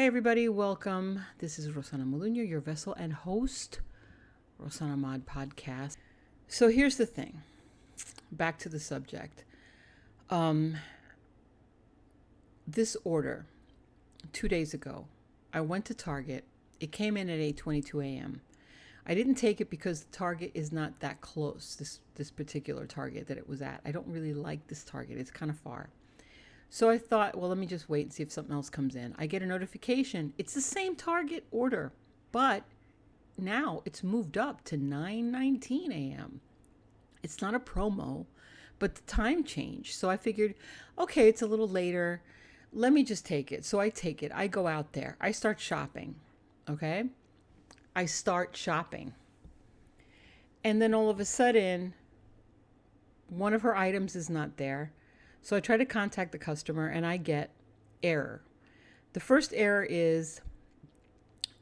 Hey everybody, welcome. This is rosanamod, your vessel and host, rosanamod podcast. So here's the thing. Back to the subject. This order, 2 days ago, I went to Target. It came in at 8:22 a.m. I didn't take it because the Target is not that close, this particular Target that it was at. I don't really like this Target. It's kind of far. So I thought, well, let me just wait and see if something else comes in. I get a notification. It's the same Target order, but now it's moved up to 9:19 a.m. It's not a promo, but the time changed. So I figured, okay, it's a little later. Let me just take it. So I take it. I go out there. I start shopping. Okay? I start shopping. And then all of a sudden, one of her items is not there. So I try to contact the customer and I get error. The first error is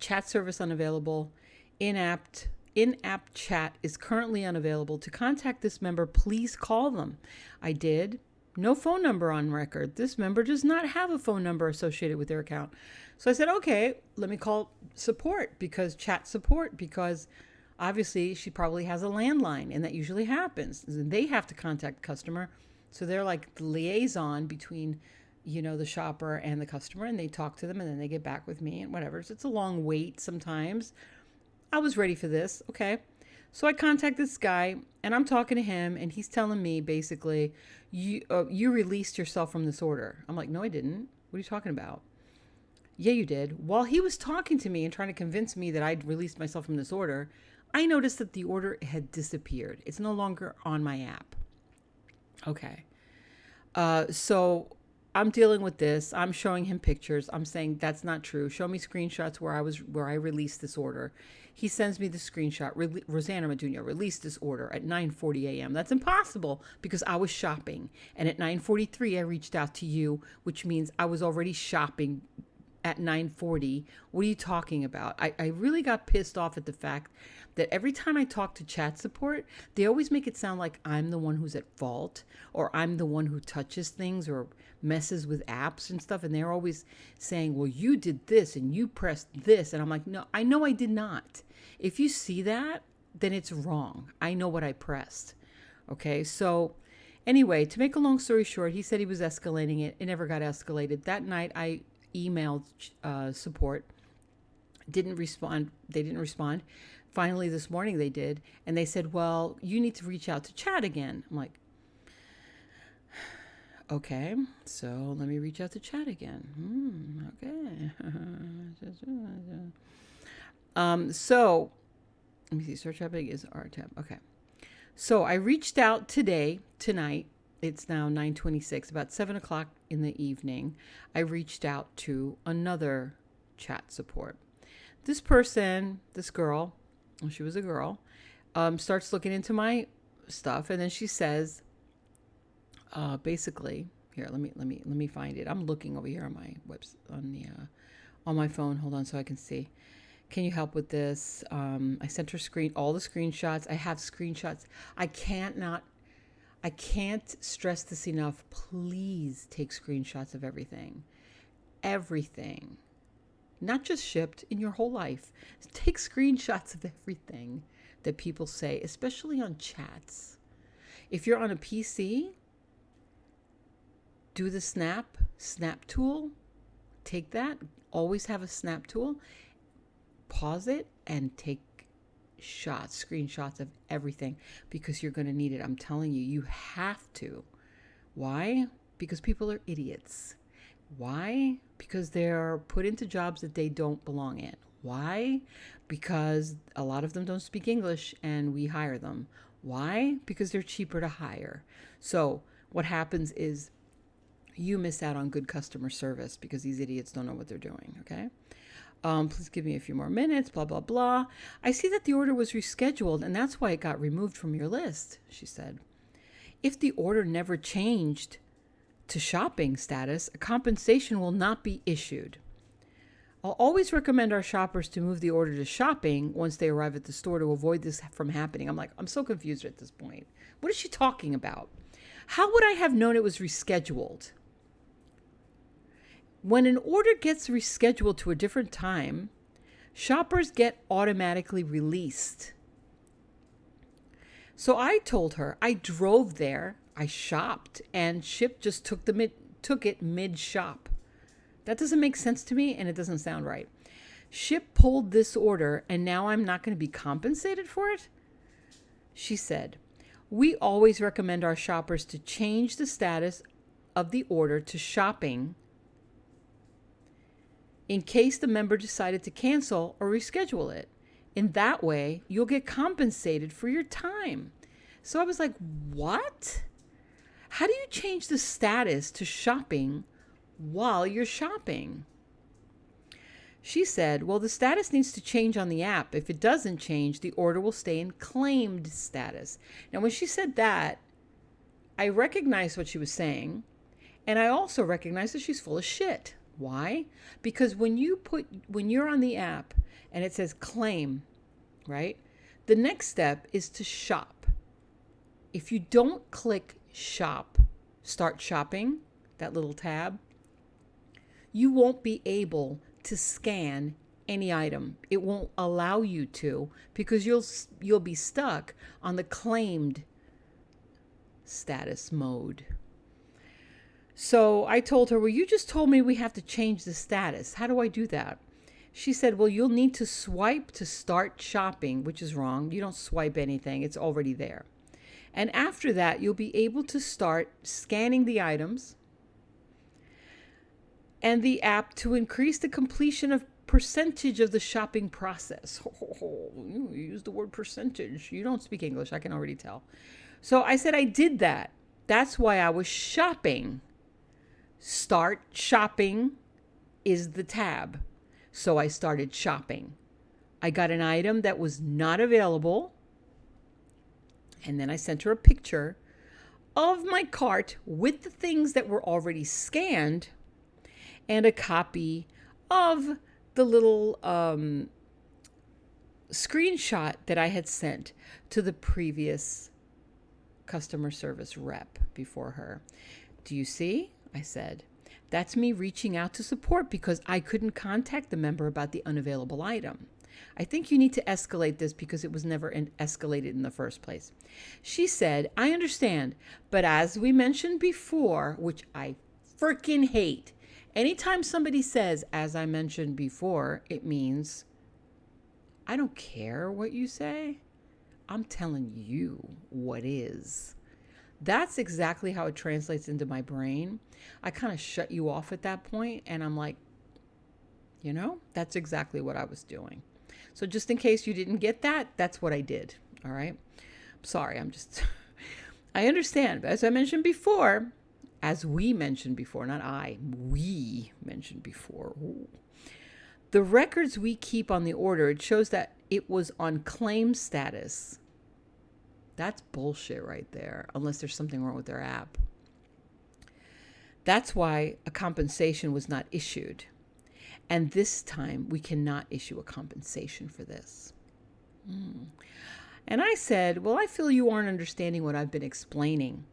chat service unavailable. In-app chat is currently unavailable. To contact this member, please call them. I did. No phone number on record. This member does not have a phone number associated with their account. So I said, okay, let me call chat support, because obviously she probably has a landline, and that usually happens. And they have to contact the customer. So they're like the liaison between, the shopper and the customer, and they talk to them and then they get back with me and whatever. So it's a long wait sometimes. I was ready for this. Okay. So I contact this guy and I'm talking to him and he's telling me basically, you released yourself from this order. I'm like, no, I didn't. What are you talking about? Yeah, you did. While he was talking to me and trying to convince me that I'd released myself from this order, I noticed that the order had disappeared. It's no longer on my app. Okay. So I'm dealing with this. I'm showing him pictures. I'm saying that's not true. Show me screenshots where I released this order. He sends me the screenshot. rosanamod released this order at 9:40 a.m. That's impossible because I was shopping. And at 9:43, I reached out to you, which means I was already shopping at 9:40. What are you talking about? I really got pissed off at the fact that every time I talk to chat support, they always make it sound like I'm the one who's at fault, or I'm the one who touches things or messes with apps and stuff. And they're always saying, well, you did this and you pressed this. And I'm like, no, I know I did not. If you see that, then it's wrong. I know what I pressed. Okay. So anyway, to make a long story short, he said he was escalating it. It never got escalated. That night I emailed support. Didn't respond. They didn't respond. Finally, this morning they did. And they said, well, you need to reach out to chat again. I'm like, okay, so let me reach out to chat again. Okay. So let me see. Search how big is R tab. Okay. So I reached out tonight. It's now 9:26, about 7 o'clock in the evening. I reached out to another chat support. This girl, well, she was a girl, starts looking into my stuff, and then she says, basically, here, let me find it. I'm looking over here on my on my phone. Hold on, so I can see. Can you help with this? I sent her all the screenshots. I have screenshots. I can't stress this enough. Please take screenshots of everything. Everything. Not just Shipt, in your whole life. Take screenshots of everything that people say, especially on chats. If you're on a PC, do the snap tool. Take that. Always have a snap tool. Pause it and take screenshots of everything, because you're going to need it. I'm telling you, you have to. Why? Because people are idiots. Why? Because they're put into jobs that they don't belong in. Why? Because a lot of them don't speak English and we hire them. Why? Because they're cheaper to hire. So what happens is you miss out on good customer service because these idiots don't know what they're doing. Okay. Please give me a few more minutes, blah, blah, blah. I see that the order was rescheduled and that's why it got removed from your list, she said. If the order never changed to shopping status, a compensation will not be issued. I'll always recommend our shoppers to move the order to shopping once they arrive at the store to avoid this from happening. I'm so confused at this point. What is she talking about? How would I have known it was rescheduled? When an order gets rescheduled to a different time, shoppers get automatically released. So I told her I drove there, I shopped, and Shipt just took it mid-shop. That doesn't make sense to me, and it doesn't sound right. Shipt pulled this order, and now I'm not going to be compensated for it? She said, we always recommend our shoppers to change the status of the order to shopping in case the member decided to cancel or reschedule it. In that way, you'll get compensated for your time. So I was like, what? How do you change the status to shopping while you're shopping? She said, well, the status needs to change on the app. If it doesn't change, the order will stay in claimed status. Now, when she said that, I recognized what she was saying, and I also recognized that she's full of shit. Why? Because when you're on the app and it says claim, right? The next step is to shop. If you don't click shop, start shopping, that little tab, you won't be able to scan any item. It won't allow you to, because you'll be stuck on the claimed status mode. So I told her, well, you just told me we have to change the status. How do I do that? She said, well, you'll need to swipe to start shopping, which is wrong. You don't swipe anything. It's already there. And after that, you'll be able to start scanning the items and the app to increase the completion of percentage of the shopping process. You use the word percentage. You don't speak English. I can already tell. So I said I did that. That's why I was shopping. Start shopping is the tab. So I started shopping. I got an item that was not available. And then I sent her a picture of my cart with the things that were already scanned and a copy of the little screenshot that I had sent to the previous customer service rep before her. Do you see? I said. That's me reaching out to support because I couldn't contact the member about the unavailable item. I think you need to escalate this because it was never escalated in the first place. She said, I understand, but as we mentioned before, which I freaking hate, anytime somebody says, as I mentioned before, it means, I don't care what you say. I'm telling you what is. That's exactly how it translates into my brain. I kind of shut you off at that point, and I'm like, that's exactly what I was doing. So just in case you didn't get that, that's what I did. All right. Sorry, I understand. As I mentioned before, as we mentioned before, not I, we mentioned before. Ooh. The records we keep on the order, it shows that it was on claim status. That's bullshit right there, unless there's something wrong with their app. That's why a compensation was not issued. And this time, we cannot issue a compensation for this. And I said, well, I feel you aren't understanding what I've been explaining.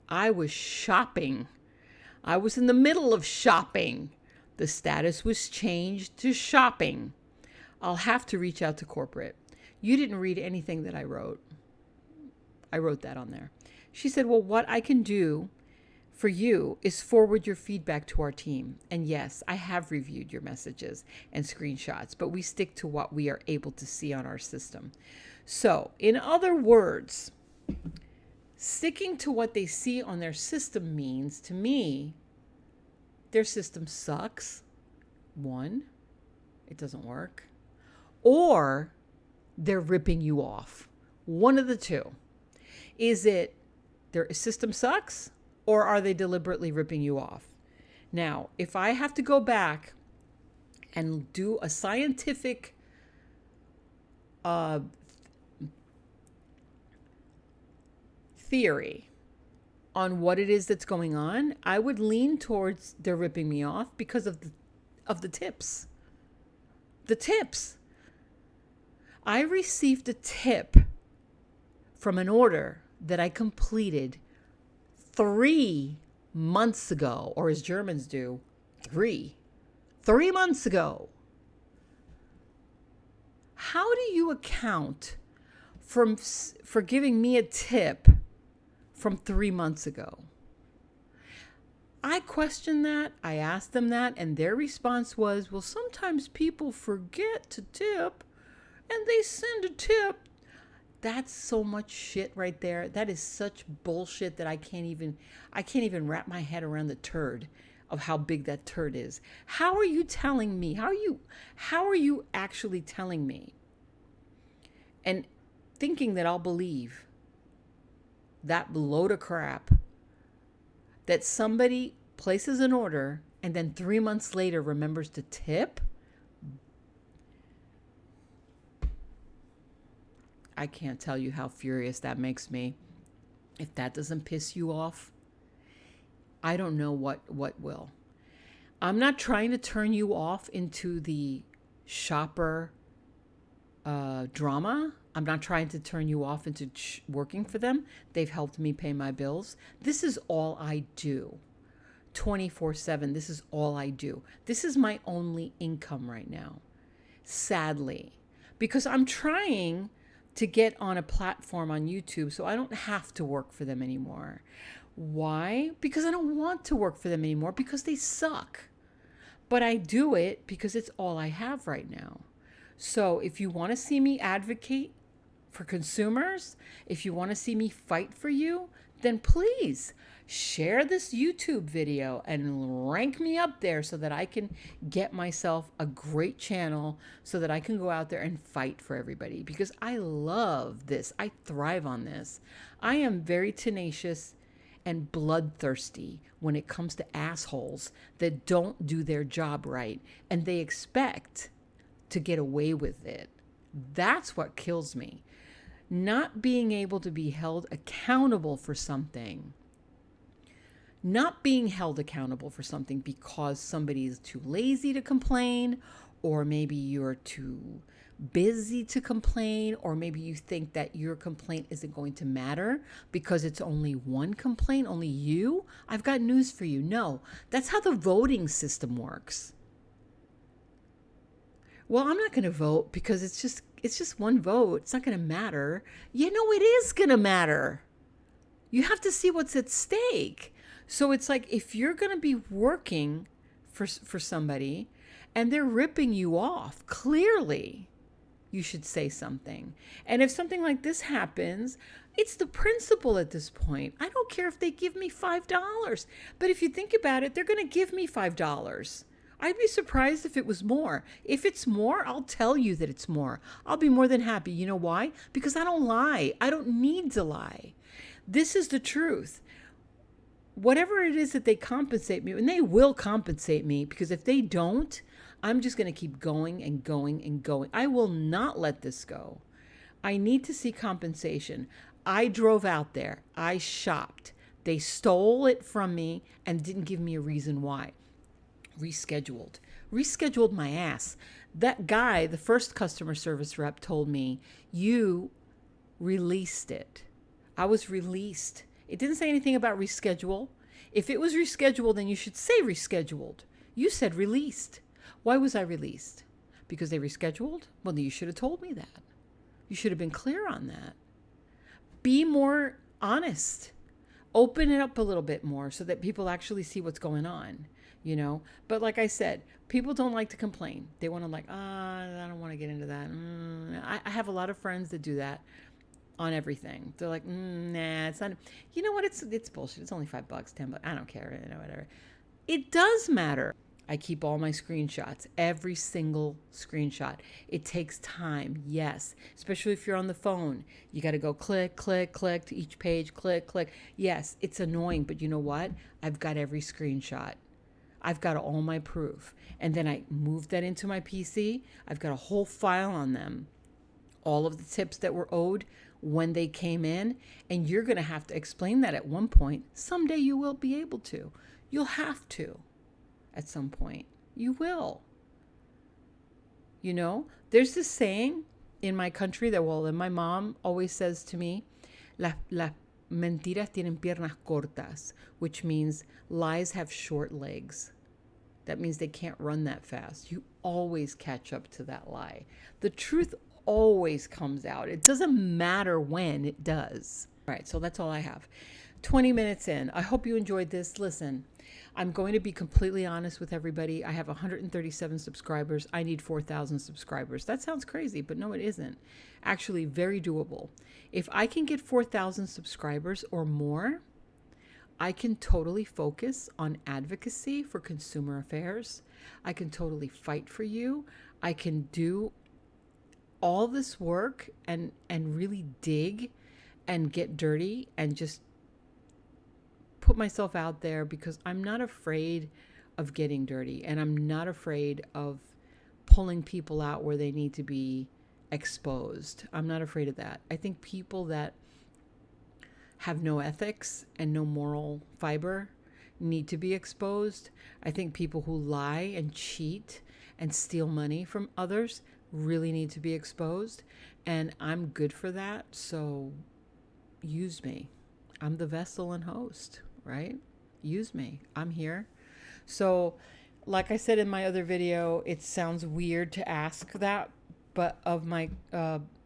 I was shopping. I was in the middle of shopping. The status was changed to shopping. I'll have to reach out to corporate. You didn't read anything that I wrote. I wrote that on there. She said, well, what I can do for you is forward your feedback to our team. And yes, I have reviewed your messages and screenshots, but we stick to what we are able to see on our system. So, in other words, sticking to what they see on their system means, to me, their system sucks. One, it doesn't work. Or they're ripping you off. One of the two. Is it their system sucks, or are they deliberately ripping you off? Now, if I have to go back and do a scientific theory on what it is that's going on, I would lean towards they're ripping me off because of the tips. The tips. I received a tip from an order that I completed 3 months ago, or as Germans do, 3 3 months ago. How do you account for giving me a tip from 3 months ago? I questioned that. I asked them that, and their response was, well, sometimes people forget to tip and they send a tip. That's so much shit right there. That is such bullshit that I can't even wrap my head around the turd of how big that turd is. How are you telling me? How are you actually telling me? And thinking that I'll believe that load of crap, that somebody places an order and then 3 months later remembers to tip? I can't tell you how furious that makes me. If that doesn't piss you off, I don't know what will. I'm not trying to turn you off into the shopper drama. I'm not trying to turn you off into working for them. They've helped me pay my bills. This is all I do. 24/7. This is all I do. This is my only income right now. Sadly, because I'm trying to get on a platform on YouTube so I don't have to work for them anymore. Why? Because I don't want to work for them anymore, because they suck. But I do it because it's all I have right now. So if you want to see me advocate for consumers, if you want to see me fight for you, then please share this YouTube video and rank me up there so that I can get myself a great channel so that I can go out there and fight for everybody, because I love this. I thrive on this. I am very tenacious and bloodthirsty when it comes to assholes that don't do their job right and they expect to get away with it. That's what kills me. Not being able to be held accountable for something. Not being held accountable for something because somebody is too lazy to complain, or maybe you're too busy to complain, or maybe you think that your complaint isn't going to matter because it's only one complaint, only you. I've got news for you. No, that's how the voting system works. Well, I'm not going to vote because it's just one vote. It's not going to matter. You know, it is going to matter. You have to see what's at stake. So it's like, if you're going to be working for somebody and they're ripping you off, clearly you should say something. And if something like this happens, it's the principle at this point. I don't care if they give me $5, but if you think about it, they're going to give me $5. I'd be surprised if it was more. If it's more, I'll tell you that it's more. I'll be more than happy. You know why? Because I don't lie. I don't need to lie. This is the truth. Whatever it is that they compensate me, and they will compensate me, because if they don't, I'm just going to keep going and going and going. I will not let this go. I need to see compensation. I drove out there. I shopped. They stole it from me and didn't give me a reason why. Rescheduled my ass. That guy, the first customer service rep, told me, you released it. I was released. It didn't say anything about reschedule. If it was rescheduled, then you should say rescheduled. You said released. Why was I released? Because they rescheduled? Well, you should have told me that. You should have been clear on that. Be more honest. Open it up a little bit more so that people actually see what's going on. You know, but like I said, people don't like to complain. They want to I don't want to get into that. I have a lot of friends that do that on everything. They're like, nah, it's not. You know what? It's bullshit. It's only $5, $10. I don't care. You know, whatever. It does matter. I keep all my screenshots, every single screenshot. It takes time, yes, especially if you're on the phone. You got to go click, click, click to each page, click, click. Yes, it's annoying, but you know what? I've got every screenshot. I've got all my proof. And then I moved that into my PC. I've got a whole file on them. All of the tips that were owed when they came in. And you're going to have to explain that at one point. Someday you will be able to. You'll have to at some point. You will. You know, there's this saying in my country that, well, and my mom always says to me, las mentiras tienen piernas cortas, which means lies have short legs. That means they can't run that fast. You always catch up to that lie. The truth always comes out. It doesn't matter when, it does. All right, so that's all I have. 20 minutes in. I hope you enjoyed this. Listen, I'm going to be completely honest with everybody. I have 137 subscribers. I need 4,000 subscribers. That sounds crazy, but no, it isn't. Actually, very doable. If I can get 4,000 subscribers or more, I can totally focus on advocacy for consumer affairs. I can totally fight for you. I can do all this work and really dig and get dirty and just put myself out there, because I'm not afraid of getting dirty, and I'm not afraid of pulling people out where they need to be exposed. I'm not afraid of that. I think people that have no ethics and no moral fiber need to be exposed. I think people who lie and cheat and steal money from others really need to be exposed, and I'm good for that. So use me. I'm the vessel and host, right? Use me. I'm here. So like I said in my other video, it sounds weird to ask that, but of my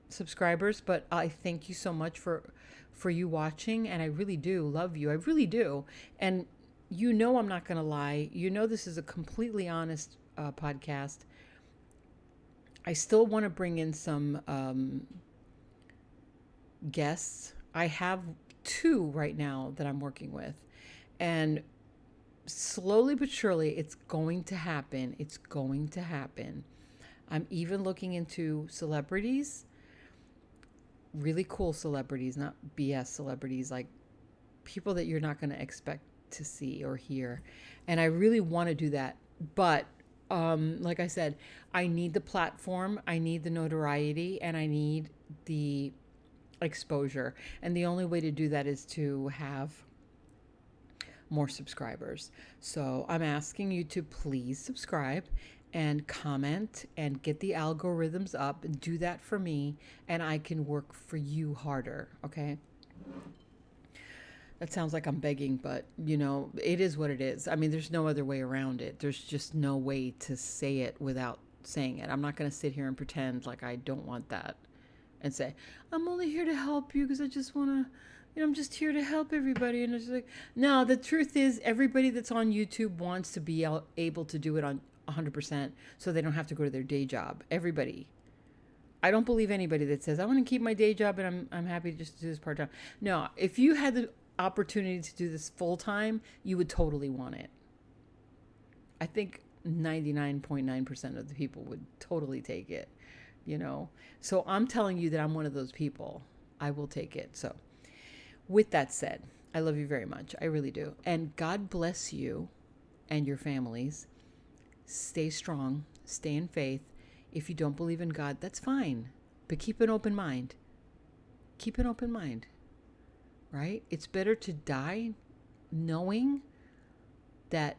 subscribers, but I thank you so much for you watching, and I really do love you. I really do. And you know I'm not going to lie. You know this is a completely honest podcast. I still want to bring in some guests. I have 2 right now that I'm working with, and slowly but surely it's going to happen. It's going to happen. I'm even looking into celebrities, really cool celebrities, not BS celebrities, like people that you're not going to expect to see or hear. And I really want to do that. But like I said, I need the platform, I need the notoriety, and I need the exposure. And the only way to do that is to have more subscribers. So I'm asking you to please subscribe and comment and get the algorithms up, and do that for me, and I can work for you harder. Okay. That sounds like I'm begging, but you know, it is what it is. I mean, there's no other way around it. There's just no way to say it without saying it. I'm not going to sit here and pretend like I don't want that and say, I'm only here to help you because I just want to, you know, I'm just here to help everybody. And it's like, no, the truth is everybody that's on YouTube wants to be able to do it on 100% so they don't have to go to their day job. Everybody. I don't believe anybody that says, I want to keep my day job and I'm happy to just do this part-time. No, if you had the opportunity to do this full-time, you would totally want it. I think 99.9% of the people would totally take it, you know. So I'm telling you that I'm one of those people. I will take it. So with that said, I love you very much. I really do. And God bless you and your families. Stay strong. Stay in faith. If you don't believe in God, that's fine. But keep an open mind. Keep an open mind. Right? It's better to die knowing that,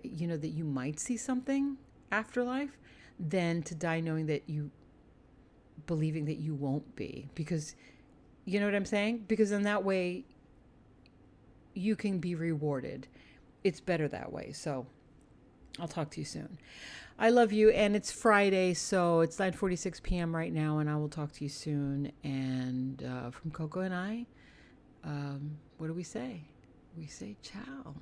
you know, that you might see something after life than to die knowing that you, believing that you won't be. Because, you know what I'm saying? Because in that way, you can be rewarded. It's better that way. So I'll talk to you soon. I love you, and it's Friday, so it's 9:46 p.m. right now, and I will talk to you soon. And from Coco and I, what do we say? We say ciao. All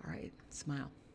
right, smile.